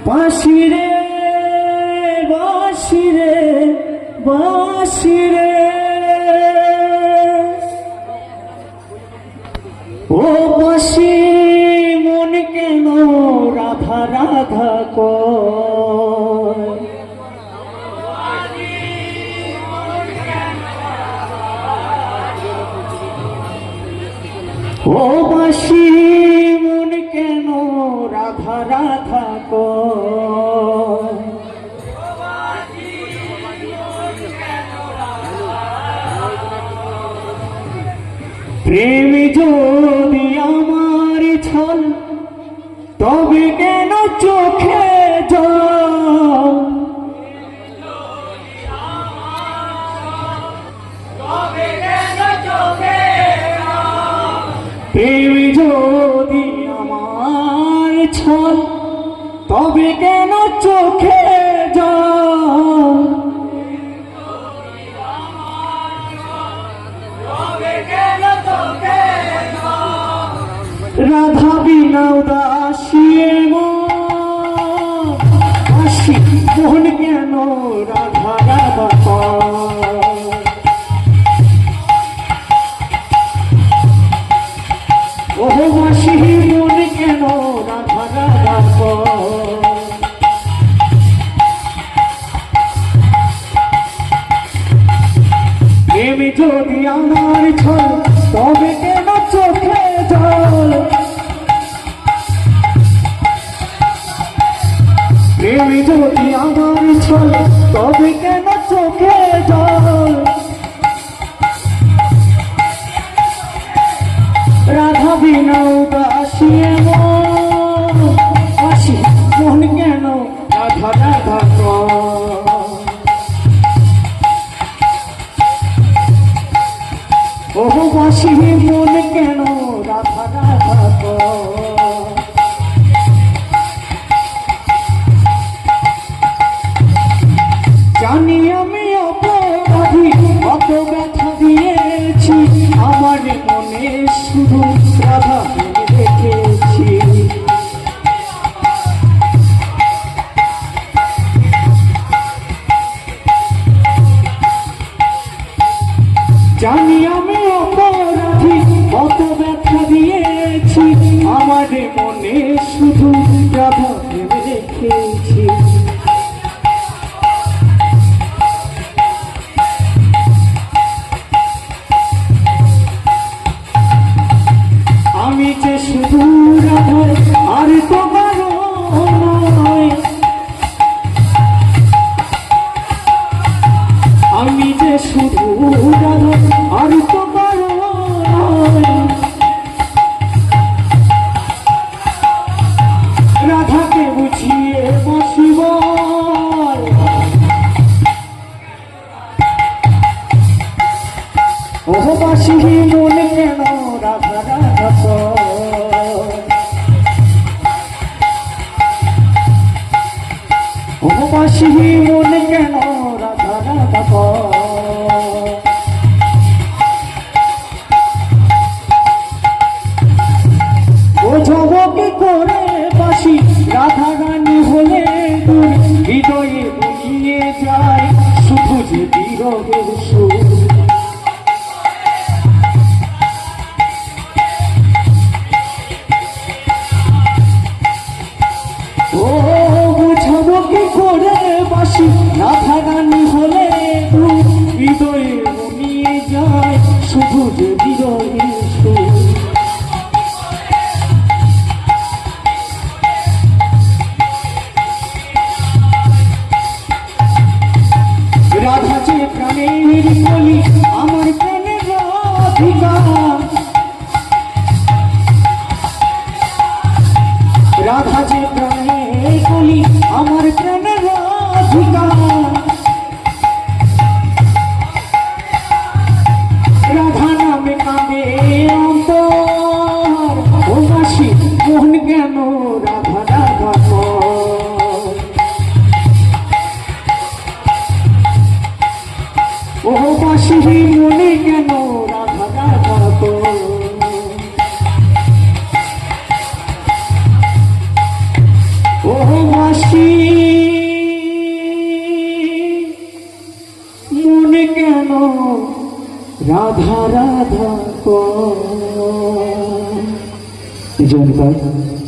বাঁশিরে বাঁশিরে বাঁশিরে ও বাঁশি মন কেন রাধা রাধা কয় ও বাঁশি মন কেন রাধা রাধা কয় প্রেম যদি আমার ছল তবে কেন চোখে জল প্রেম যদি আমার ছল তবে কেন চোখে জল রাধা বিনা উদাসী বাঁশি মন কেন রাধা রাধা ও বাঁশি মন কেন রাধা রাধা প্রেম যদি আমার ছল তবে কেন চোখে জল প্রেম যদি আমার ছল তবে কেন চোখে জল রাধা বিনা উদাসী বাঁশি মন কেন রাধা রাধা ও বাঁশি মন কেন রাধা রাধা জানি আমি অপরাধী অত ব্যথা দিয়েছি আমার মনে শুধু রাধা রেখেছি জানি আমি অপরাধী অত ব্যথা দিয়েছি আমার মনে শুধু রাধা রেখেছি আমি যে শুধু রাধার আর তোমার নয় আমি যে শুধু রাধার আর তোমার নয় রাধাকে বুঝিয়ে বসিব ও বাঁশি মন কেন রাধা রাধা ও বাঁশি মন কেন রাধা রাধা বোঝাবো কি করে বাঁশি রাধা রানী হলে দূর হৃদয়ে বুঝিয়ে যায় শুধু যে বিরহের সুর বাঁশি রাধা রানী হলে হৃদয়ে নিয়ে যায় শুধু যে হৃদয়ের সুর রাধা যে প্রাণের কলি আমার প্রাণের রাধিকা রাধা যে প্রাণের কলি আমার প্রাণের রাধিকা রাধা নামে কাঁদে অন্তর ও বাঁশি মন কেন রাধা রাধা ও বাঁশি মনে কেন রাধা রাধা ও বাঁশি কেন রাধা রাধা কর। জয় নিতাই।